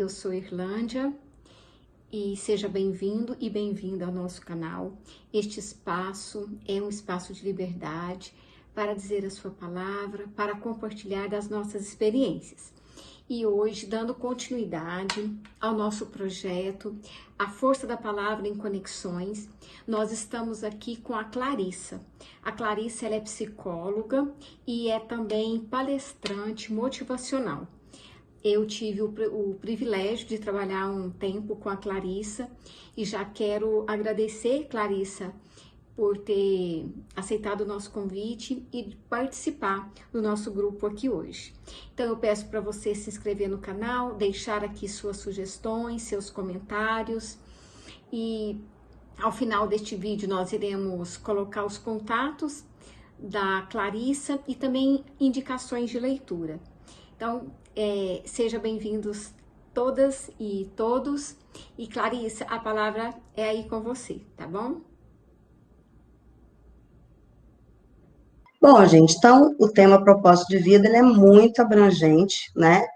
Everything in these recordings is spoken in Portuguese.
eu sou Irlândia e seja bem-vindo e bem-vinda ao nosso canal. Este espaço é um espaço de liberdade para dizer a sua palavra, para compartilhar das nossas experiências. E hoje, dando continuidade ao nosso projeto, A Força da Palavra em Conexões, nós estamos aqui com a Clarissa. A Clarissa, ela é psicóloga e é também palestrante motivacional. Eu tive o privilégio de trabalhar um tempo com a Clarissa e já quero agradecer, Clarissa, por ter aceitado o nosso convite e participar do nosso grupo aqui hoje. Então eu peço para você se inscrever no canal, deixar aqui suas sugestões, seus comentários e ao final deste vídeo nós iremos colocar os contatos da Clarissa e também indicações de leitura. Então, sejam bem-vindos todas e todos. E Clarissa, a palavra é aí com você, tá bom? Bom, gente, então o tema propósito de vida ele é muito abrangente, né?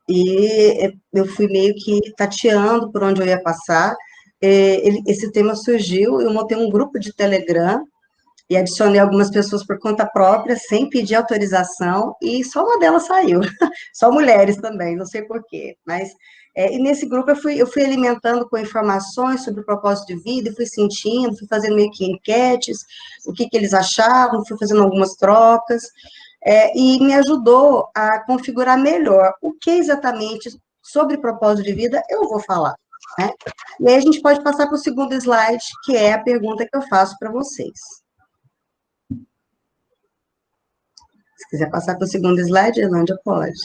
E eu fui meio que tateando por onde eu ia passar. Esse tema surgiu, eu montei um grupo de Telegram e adicionei algumas pessoas por conta própria, sem pedir autorização, e só uma delas saiu. Só mulheres também, não sei por quê. Mas, e nesse grupo eu fui alimentando com informações sobre o propósito de vida, e fui sentindo, fui fazendo meio que enquetes, o que eles achavam, fui fazendo algumas trocas, e me ajudou a configurar melhor o que exatamente sobre propósito de vida eu vou falar, né? E aí a gente pode passar para o segundo slide, que é a pergunta que eu faço para vocês. Se quiser passar para o segundo slide, Irlândia, pode.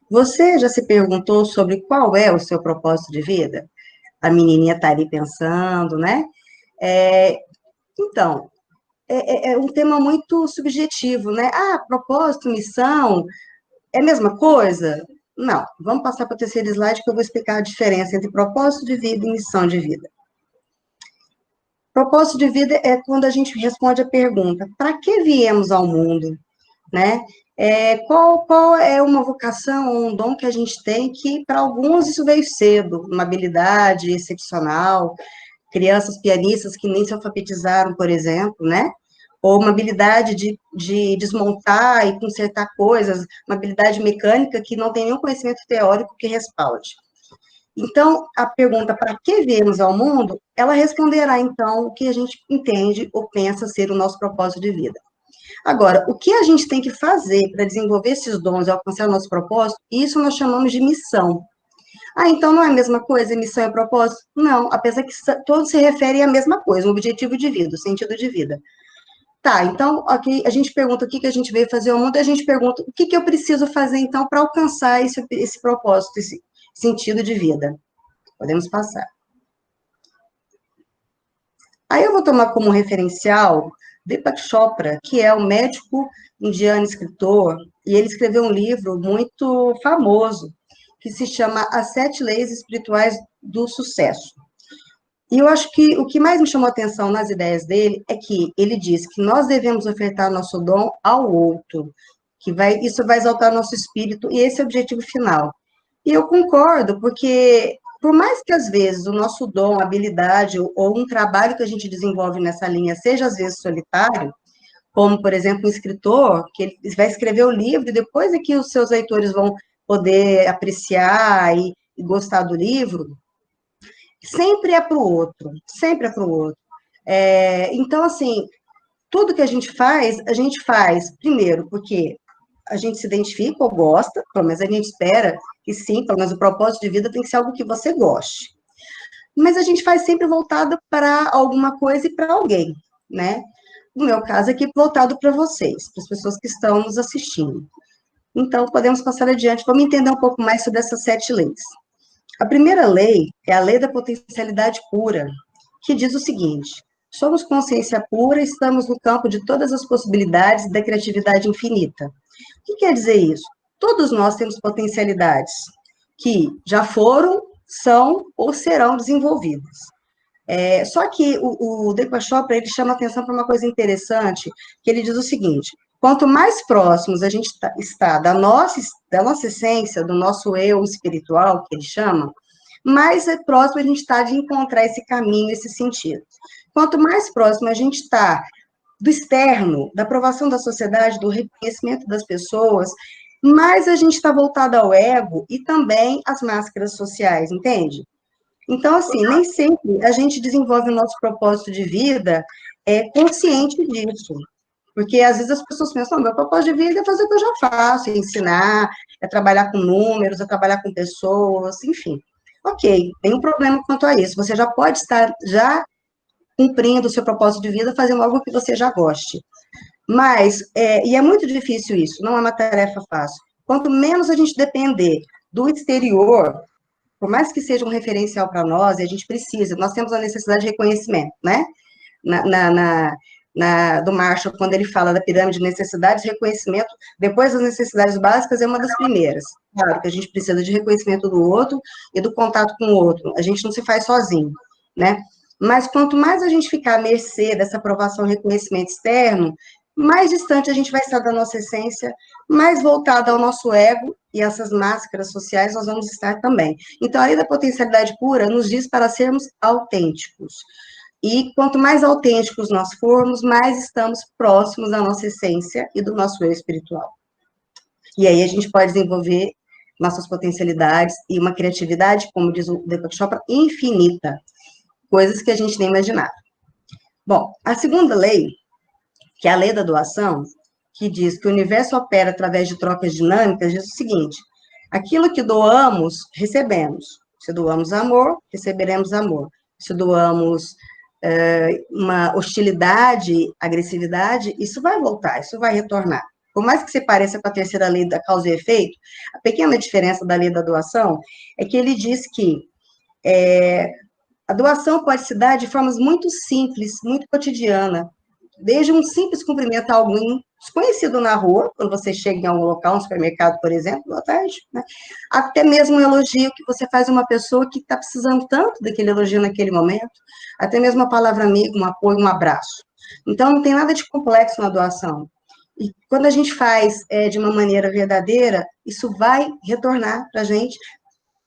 Você já se perguntou sobre qual é o seu propósito de vida? A menininha está ali pensando, né? Então, é um tema muito subjetivo, né? Ah, propósito, missão, é a mesma coisa? Não, vamos passar para o terceiro slide que eu vou explicar a diferença entre propósito de vida e missão de vida. Propósito de vida é quando a gente responde a pergunta, para que viemos ao mundo? Né? Qual é uma vocação ou um dom que a gente tem que, para alguns, isso veio cedo, uma habilidade excepcional, crianças pianistas que nem se alfabetizaram, por exemplo, né? Ou uma habilidade de desmontar e consertar coisas, uma habilidade mecânica que não tem nenhum conhecimento teórico que respalde. Então, a pergunta para que viemos ao mundo, ela responderá, então, o que a gente entende ou pensa ser o nosso propósito de vida. Agora, o que a gente tem que fazer para desenvolver esses dons e alcançar o nosso propósito, isso nós chamamos de missão. Ah, então não é a mesma coisa, missão e propósito? Não, apesar que todos se referem à mesma coisa, o objetivo de vida, o sentido de vida. Tá, então, aqui a gente pergunta o que a gente veio fazer ao mundo, e a gente pergunta o que eu preciso fazer, então, para alcançar esse propósito, esse sentido de vida. Podemos passar. Aí eu vou tomar como referencial Deepak Chopra, que é um médico indiano escritor, e ele escreveu um livro muito famoso, que se chama As Sete Leis Espirituais do Sucesso. E eu acho que o que mais me chamou a atenção nas ideias dele é que ele diz que nós devemos ofertar nosso dom ao outro, que isso vai exaltar nosso espírito, e esse é o objetivo final. E eu concordo, porque por mais que às vezes o nosso dom, habilidade ou um trabalho que a gente desenvolve nessa linha seja às vezes solitário, como por exemplo um escritor, que ele vai escrever o livro e depois é que os seus leitores vão poder apreciar e gostar do livro, sempre é para o outro, sempre é para o outro. Então, assim, tudo que a gente faz, primeiro, porque a gente se identifica ou gosta, pelo menos a gente espera que sim, pelo menos o propósito de vida tem que ser algo que você goste. Mas a gente faz sempre voltado para alguma coisa e para alguém, né? No meu caso aqui, voltado para vocês, para as pessoas que estão nos assistindo. Então, podemos passar adiante, vamos entender um pouco mais sobre essas 7 leis. A primeira lei é a lei da potencialidade pura, que diz o seguinte: somos consciência pura, estamos no campo de todas as possibilidades e da criatividade infinita. O que quer dizer isso? Todos nós temos potencialidades que já foram, são ou serão desenvolvidas. Só que o Deepak Chopra, ele chama atenção para uma coisa interessante, que ele diz o seguinte: Quanto mais próximos a gente está da nossa essência, do nosso eu espiritual, que ele chama, mais próximo a gente está de encontrar esse caminho, esse sentido. Quanto mais próximo a gente está do externo, da aprovação da sociedade, do reconhecimento das pessoas, mais a gente está voltado ao ego e também às máscaras sociais, entende? Então, assim, nem sempre a gente desenvolve o nosso propósito de vida consciente disso. Porque às vezes as pessoas pensam, meu propósito de vida é fazer o que eu já faço, é ensinar, é trabalhar com números, é trabalhar com pessoas, enfim. Ok, nenhum problema quanto a isso. Você já pode estar já cumprindo o seu propósito de vida, fazendo algo que você já goste. Mas, e é muito difícil isso, não é uma tarefa fácil. Quanto menos a gente depender do exterior, por mais que seja um referencial para nós, e a gente precisa, nós temos a necessidade de reconhecimento, né? Do Marshall, quando ele fala da pirâmide de necessidades, reconhecimento, depois das necessidades básicas, é uma das primeiras. Claro que a gente precisa de reconhecimento do outro e do contato com o outro. A gente não se faz sozinho, né? Mas quanto mais a gente ficar à mercê dessa aprovação e reconhecimento externo, mais distante a gente vai estar da nossa essência, mais voltada ao nosso ego e essas máscaras sociais nós vamos estar também. Então, a lei da potencialidade pura nos diz para sermos autênticos. E quanto mais autênticos nós formos, mais estamos próximos da nossa essência e do nosso eu espiritual. E aí a gente pode desenvolver nossas potencialidades e uma criatividade, como diz o Deepak Chopra, infinita. Coisas que a gente nem imaginava. Bom, a segunda lei, que é a lei da doação, que diz que o universo opera através de trocas dinâmicas, diz o seguinte: aquilo que doamos, recebemos. Se doamos amor, receberemos amor. Se doamos uma hostilidade, agressividade, isso vai voltar, isso vai retornar. Por mais que se pareça com a terceira lei da causa e efeito, a pequena diferença da lei da doação é que ele diz que a doação pode se dar de formas muito simples, muito cotidiana, desde um simples cumprimento a alguém desconhecido na rua, quando você chega em algum local, um supermercado, por exemplo, boa tarde, né? Até mesmo um elogio que você faz a uma pessoa que está precisando tanto daquele elogio naquele momento, até mesmo uma palavra amiga, um apoio, um abraço. Então, não tem nada de complexo na doação. E quando a gente faz de uma maneira verdadeira, isso vai retornar para a gente,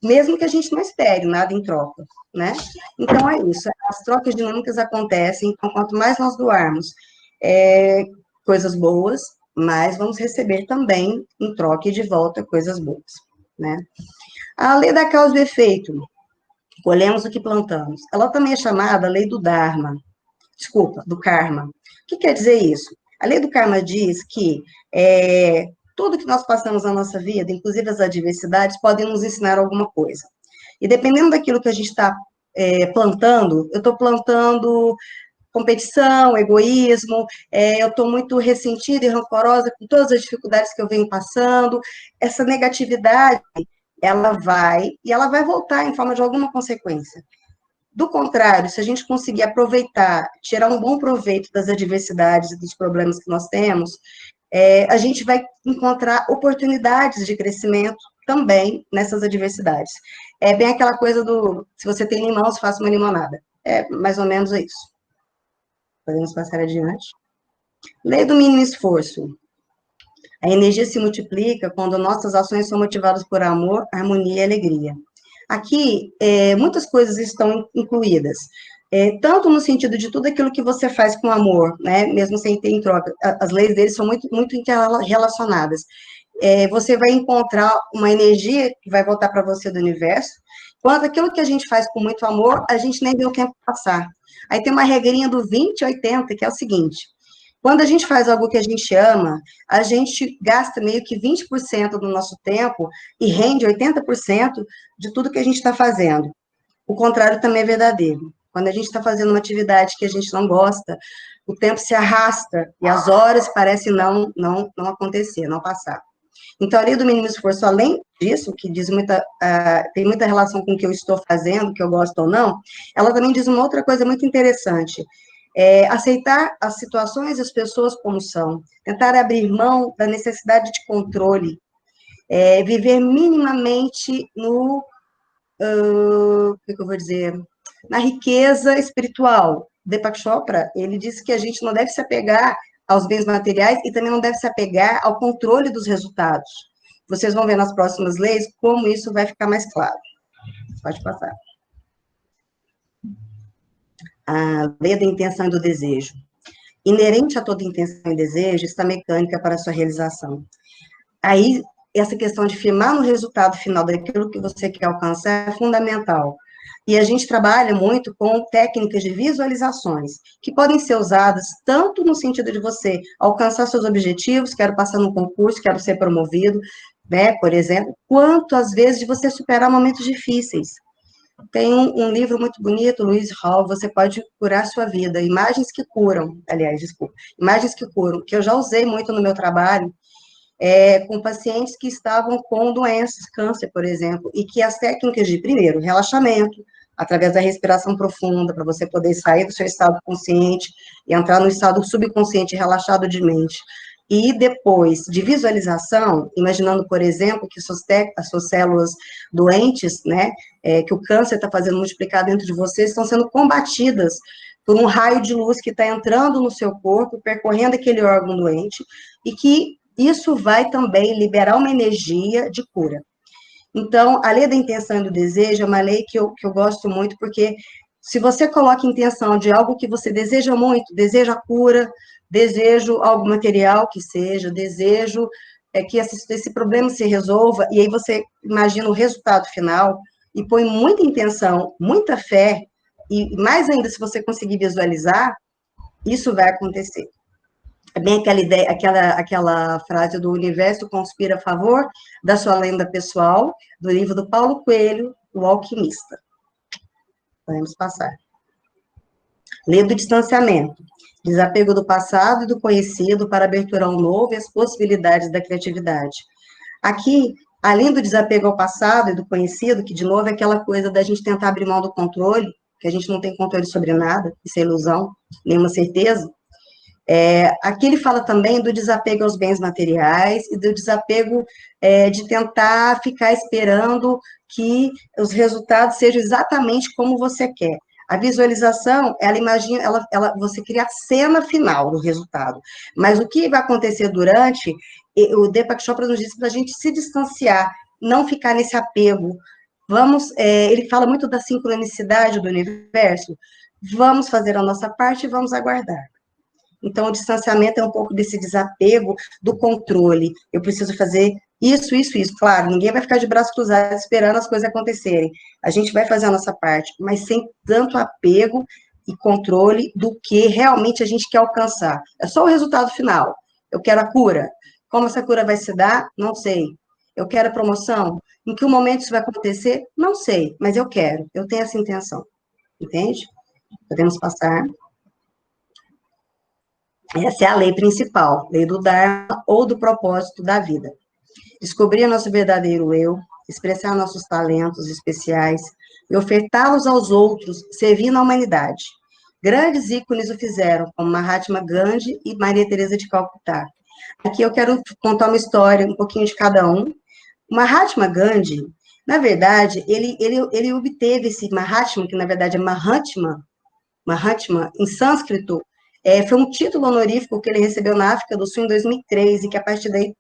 mesmo que a gente não espere nada em troca, né? Então, é isso. As trocas dinâmicas acontecem, então, quanto mais nós doarmos coisas boas, mais vamos receber também, em troca e de volta, coisas boas, né? A lei da causa e do efeito, colhemos o que plantamos. Ela também é chamada lei do Dharma, do karma. O que quer dizer isso? A lei do karma diz que tudo que nós passamos na nossa vida, inclusive as adversidades, podem nos ensinar alguma coisa. E dependendo daquilo que a gente está plantando, eu estou plantando competição, egoísmo, eu estou muito ressentida e rancorosa com todas as dificuldades que eu venho passando, essa negatividade, ela vai voltar em forma de alguma consequência. Do contrário, se a gente conseguir aproveitar, tirar um bom proveito das adversidades e dos problemas que nós temos, a gente vai encontrar oportunidades de crescimento também nessas adversidades. É bem aquela coisa se você tem limão, se faça uma limonada. É mais ou menos isso. Podemos passar adiante. Lei do mínimo esforço. A energia se multiplica quando nossas ações são motivadas por amor, harmonia e alegria. Aqui, muitas coisas estão incluídas, tanto no sentido de tudo aquilo que você faz com amor, né, mesmo sem ter em troca, as leis deles são muito, muito interrelacionadas. Você vai encontrar uma energia que vai voltar para você do universo, quanto aquilo que a gente faz com muito amor, a gente nem vê o tempo passar. Aí tem uma regrinha do 20-80, que é o seguinte: quando a gente faz algo que a gente ama, a gente gasta meio que 20% do nosso tempo e rende 80% de tudo que a gente está fazendo. O contrário também é verdadeiro. Quando a gente está fazendo uma atividade que a gente não gosta, o tempo se arrasta e as horas parecem não acontecer, não passar. Então, a lei do mínimo esforço, além disso, que diz tem muita relação com o que eu estou fazendo, que eu gosto ou não, ela também diz uma outra coisa muito interessante. Aceitar as situações e as pessoas como são, tentar abrir mão da necessidade de controle, viver minimamente o que eu vou dizer, na riqueza espiritual. Deepak Chopra, ele disse que a gente não deve se apegar aos bens materiais e também não deve se apegar ao controle dos resultados. Vocês vão ver nas próximas leis como isso vai ficar mais claro. Pode passar. A lei da intenção e do desejo. Inerente a toda intenção e desejo está a mecânica para a sua realização. Aí, essa questão de firmar no resultado final daquilo que você quer alcançar é fundamental. E a gente trabalha muito com técnicas de visualizações, que podem ser usadas tanto no sentido de você alcançar seus objetivos, quero passar no concurso, quero ser promovido, né, por exemplo, quanto às vezes de você superar momentos difíceis. Tem um livro muito bonito, Luiz Hall, Você Pode Curar Sua Vida, Imagens que Curam, aliás, desculpa, Imagens que Curam, que eu já usei muito no meu trabalho, com pacientes que estavam com doenças, câncer, por exemplo, e que as técnicas de, primeiro, relaxamento, através da respiração profunda, para você poder sair do seu estado consciente e entrar no estado subconsciente relaxado de mente, e depois de visualização, imaginando, por exemplo, que as suas células doentes, né, que o câncer está fazendo multiplicar dentro de você, estão sendo combatidas por um raio de luz que está entrando no seu corpo, percorrendo aquele órgão doente, e que isso vai também liberar uma energia de cura. Então, a lei da intenção e do desejo é uma lei que eu gosto muito, porque se você coloca intenção de algo que você deseja muito, deseja cura, desejo algo material que seja, desejo que esse problema se resolva, e aí você imagina o resultado final, e põe muita intenção, muita fé, e mais ainda, se você conseguir visualizar, isso vai acontecer. É bem aquela ideia, aquela frase do universo conspira a favor da sua lenda pessoal, do livro do Paulo Coelho, O Alquimista. Podemos passar. Lei do distanciamento. Desapego do passado e do conhecido para abertura ao novo e as possibilidades da criatividade. Aqui, além do desapego ao passado e do conhecido, que de novo é aquela coisa da gente tentar abrir mão do controle, que a gente não tem controle sobre nada, isso é ilusão, nenhuma certeza. Aqui ele fala também do desapego aos bens materiais e do desapego de tentar ficar esperando que os resultados sejam exatamente como você quer. A visualização, ela imagina, você cria a cena final do resultado, mas o que vai acontecer durante, o Deepak Chopra nos disse para a gente se distanciar, não ficar nesse apego. Ele fala muito da sincronicidade do universo, vamos fazer a nossa parte e vamos aguardar. Então, o distanciamento é um pouco desse desapego do controle. Eu preciso fazer isso, isso, isso. Claro, ninguém vai ficar de braço cruzado esperando as coisas acontecerem. A gente vai fazer a nossa parte, mas sem tanto apego e controle do que realmente a gente quer alcançar. É só o resultado final. Eu quero a cura. Como essa cura vai se dar? Não sei. Eu quero a promoção? Em que momento isso vai acontecer? Não sei, mas eu quero. Eu tenho essa intenção. Entende? Podemos passar. Essa é a lei principal, lei do Dharma ou do propósito da vida. Descobrir nosso verdadeiro eu, expressar nossos talentos especiais e ofertá-los aos outros, servindo à humanidade. Grandes ícones o fizeram, como Mahatma Gandhi e Maria Teresa de Calcutá. Aqui eu quero contar uma história, um pouquinho de cada um. O Mahatma Gandhi, na verdade, ele obteve esse Mahatma, que na verdade é Mahatma, em sânscrito, foi um título honorífico que ele recebeu na África do Sul em 2003, e que a partir daí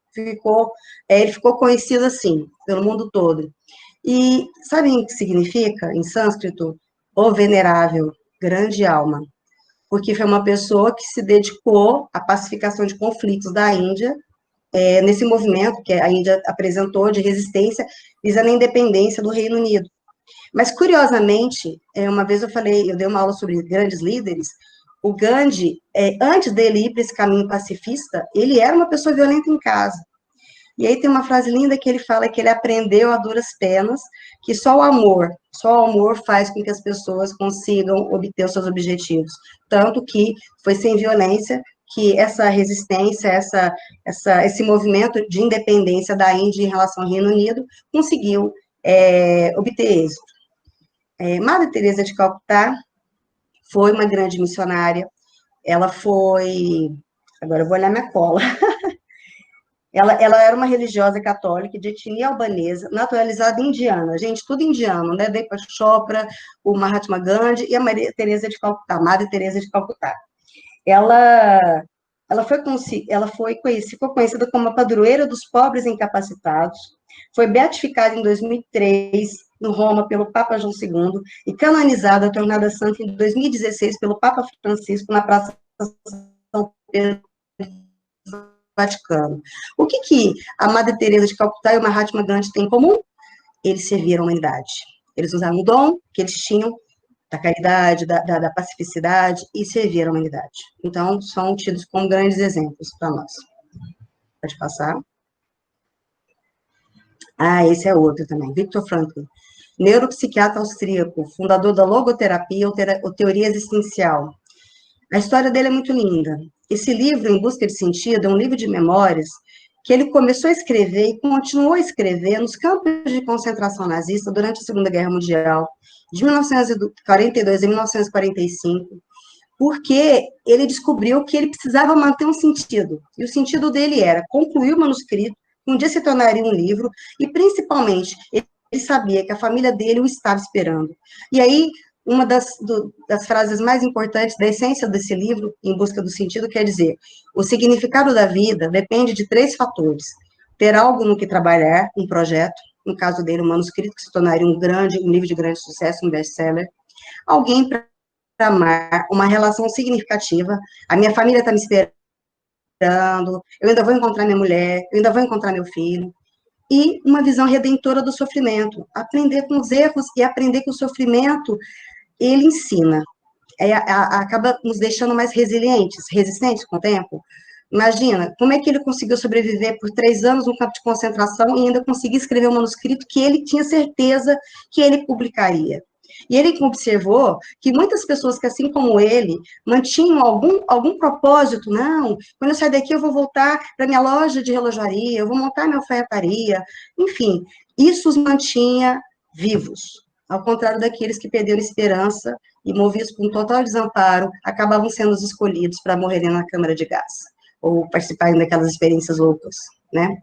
ele ficou conhecido assim, pelo mundo todo. E sabe o que significa, em sânscrito? O venerável, grande alma. Porque foi uma pessoa que se dedicou à pacificação de conflitos da Índia, nesse movimento que a Índia apresentou de resistência visando a independência do Reino Unido. Mas, curiosamente, uma vez eu dei uma aula sobre grandes líderes, o Gandhi, antes dele ir para esse caminho pacifista, ele era uma pessoa violenta em casa. E aí tem uma frase linda que ele fala que ele aprendeu a duras penas, que só o amor faz com que as pessoas consigam obter os seus objetivos. Tanto que foi sem violência que essa resistência, esse movimento de independência da Índia em relação ao Reino Unido conseguiu obter êxito. Madre Teresa de Calcutá foi uma grande missionária. Ela foi... Agora eu vou olhar minha cola. Ela era uma religiosa católica de etnia albanesa, naturalizada indiana. Gente, tudo indiano, né? Deepak Chopra, o Mahatma Gandhi e a Maria Teresa de Calcutá, Madre Teresa de Calcutá. Ela ficou conhecida como a padroeira dos pobres incapacitados, foi beatificada em 2003, em Roma, pelo Papa João II, e canonizada, tornada santa em 2016 pelo Papa Francisco, na Praça São Pedro, Vaticano. O que a Madre Teresa de Calcutá e o Mahatma Gandhi têm em comum? Eles serviram a humanidade. Eles usaram o dom que eles tinham da caridade, da pacificidade, e serviram a humanidade. Então, são tidos como grandes exemplos para nós. Pode passar. Esse é outro também, Viktor Frankl, neuropsiquiatra austríaco, fundador da logoterapia ou teoria existencial. A história dele é muito linda. Esse livro, Em Busca de Sentido, é um livro de memórias que ele começou a escrever e continuou a escrever nos campos de concentração nazista durante a Segunda Guerra Mundial, de 1942 a 1945, porque ele descobriu que ele precisava manter um sentido, e o sentido dele era concluir o manuscrito, um dia se tornaria um livro, e principalmente, ele sabia que a família dele o estava esperando. E aí, uma das frases mais importantes da essência desse livro, Em Busca do Sentido, quer dizer, o significado da vida depende de 3 fatores: ter algo no que trabalhar, um projeto, no caso dele, um manuscrito que se tornaria um livro de grande sucesso, um best-seller, alguém para amar, uma relação significativa, a minha família está me esperando, eu ainda vou encontrar minha mulher, eu ainda vou encontrar meu filho, e uma visão redentora do sofrimento, aprender com os erros e aprender que o sofrimento, ele ensina, acaba nos deixando mais resistentes com o tempo. Imagina, como é que ele conseguiu sobreviver por 3 anos no campo de concentração e ainda conseguir escrever um manuscrito que ele tinha certeza que ele publicaria. E ele observou que muitas pessoas que, assim como ele, mantinham algum propósito, não, quando eu sair daqui eu vou voltar para minha loja de relojaria, eu vou montar minha alfaiataria, enfim, isso os mantinha vivos, ao contrário daqueles que perderam esperança e, movidos por um total desamparo, acabavam sendo os escolhidos para morrerem na câmara de gás, ou participarem daquelas experiências loucas, né?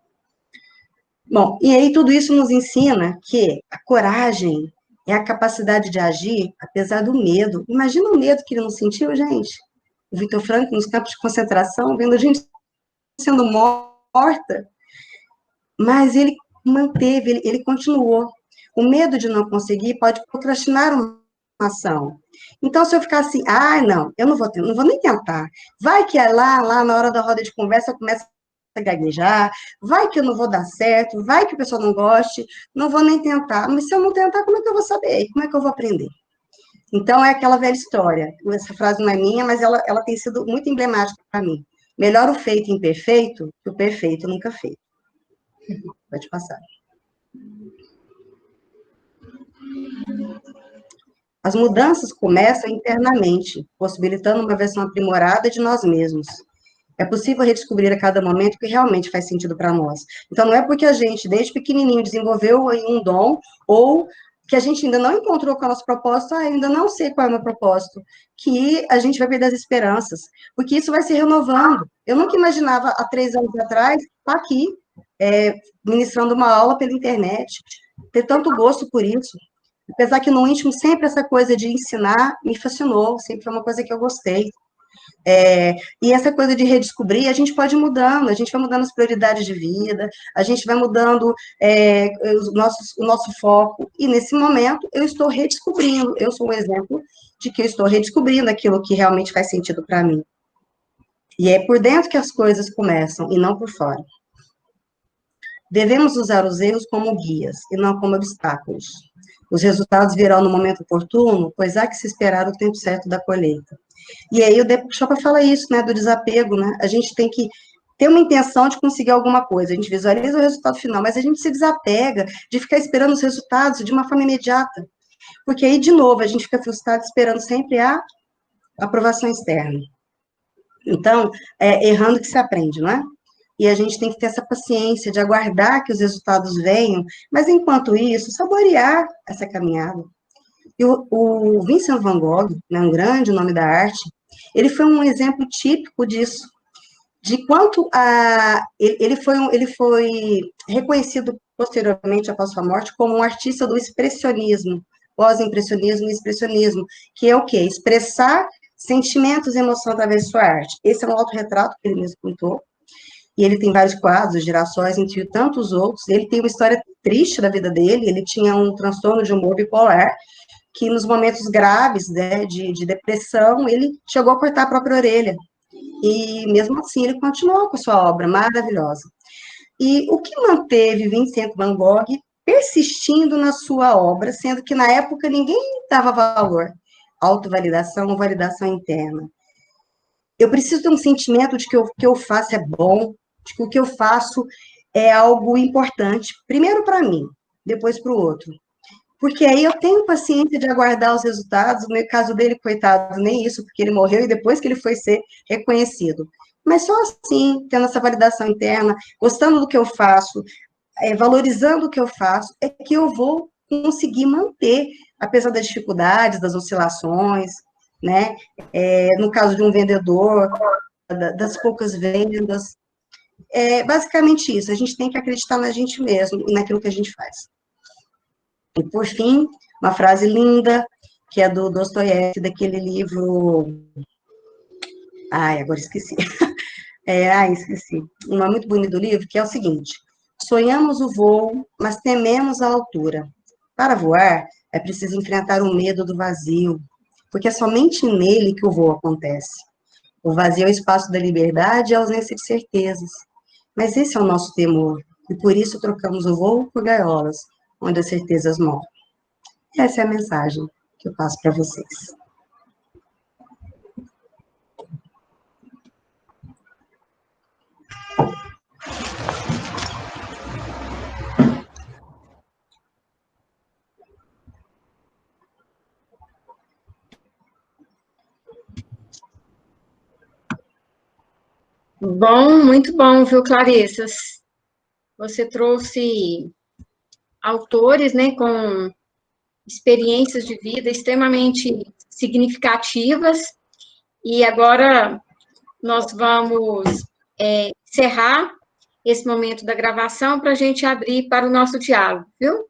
Bom, e aí tudo isso nos ensina que a coragem é a capacidade de agir, apesar do medo. Imagina o medo que ele não sentiu, gente. O Viktor Frankl, nos campos de concentração, vendo a gente sendo morta, mas ele manteve, ele continuou. O medo de não conseguir pode procrastinar uma ação. Então, se eu ficar assim, não, eu não vou nem tentar. Vai que lá na hora da roda de conversa, começa a gaguejar, vai que eu não vou dar certo, vai que o pessoal não goste, não vou nem tentar. Mas se eu não tentar, como é que eu vou saber? Como é que eu vou aprender? Então, é aquela velha história. Essa frase não é minha, mas ela tem sido muito emblemática para mim. Melhor o feito imperfeito que o perfeito nunca feito. Pode passar. As mudanças começam internamente, possibilitando uma versão aprimorada de nós mesmos. É possível redescobrir a cada momento o que realmente faz sentido para nós. Então, não é porque a gente, desde pequenininho, desenvolveu um dom, ou que a gente ainda não encontrou com o nosso propósito, ainda não sei qual é o meu propósito, que a gente vai perder as esperanças, porque isso vai se renovando. Eu nunca imaginava, há 3 anos atrás, estar aqui, ministrando uma aula pela internet, ter tanto gosto por isso. Apesar que no íntimo sempre essa coisa de ensinar me fascinou, sempre foi uma coisa que eu gostei. E essa coisa de redescobrir, a gente pode ir mudando, a gente vai mudando as prioridades de vida, a gente vai mudando o nosso foco, e nesse momento eu estou redescobrindo, eu sou um exemplo de que eu estou redescobrindo aquilo que realmente faz sentido para mim. E é por dentro que as coisas começam, e não por fora. Devemos usar os erros como guias, e não como obstáculos. Os resultados virão no momento oportuno, pois há que se esperar o tempo certo da colheita. E aí o Deepak Chopra fala isso, né, do desapego, né? A gente tem que ter uma intenção de conseguir alguma coisa, a gente visualiza o resultado final, mas a gente se desapega de ficar esperando os resultados de uma forma imediata. Porque aí, de novo, a gente fica frustrado esperando sempre a aprovação externa. Então, errando que se aprende, não é? E a gente tem que ter essa paciência de aguardar que os resultados venham, mas enquanto isso, saborear essa caminhada. E o Vincent van Gogh, né, um grande nome da arte, ele foi um exemplo típico disso, de quanto ele foi reconhecido posteriormente após sua morte como um artista do expressionismo, pós-impressionismo e expressionismo, que é o quê? Expressar Sentimentos e emoção através de sua arte. Esse é um autorretrato que ele mesmo pintou, e ele tem vários quadros, Girassóis, entre tantos outros. Ele tem uma história triste da vida dele, ele tinha um transtorno de humor bipolar, que nos momentos graves, né, de depressão, ele chegou a cortar a própria orelha. E mesmo assim ele continuou com a sua obra maravilhosa. E o que manteve Vincent Van Gogh persistindo na sua obra, sendo que na época ninguém dava valor? Autovalidação ou validação interna. Eu preciso ter um sentimento de que o que eu faço é bom, de que o que eu faço é algo importante, primeiro para mim, depois para o outro. Porque aí eu tenho paciência de aguardar os resultados. No caso dele, coitado, nem isso, porque ele morreu e depois que ele foi ser reconhecido. Mas só assim, tendo essa validação interna, gostando do que eu faço, valorizando o que eu faço, é que eu vou conseguir manter, apesar das dificuldades, das oscilações, né? No caso de um vendedor, das poucas vendas. É basicamente isso, a gente tem que acreditar na gente mesmo e naquilo que a gente faz. E, por fim, uma frase linda, que é do Dostoiévski, daquele livro... Ai, agora esqueci. Esqueci. Um nome muito bonito do livro, que é o seguinte: sonhamos o voo, mas tememos a altura. Para voar, é preciso enfrentar o medo do vazio, porque é somente nele que o voo acontece. O vazio é o espaço da liberdade e a ausência de certezas. Mas esse é o nosso temor, e por isso trocamos o voo por gaiolas, onde as certezas morrem. Essa é a mensagem que eu passo para vocês. Bom, muito bom, viu, Clarissa? Você trouxe autores, né, com experiências de vida extremamente significativas, e agora nós vamos encerrar esse momento da gravação para a gente abrir para o nosso diálogo, viu?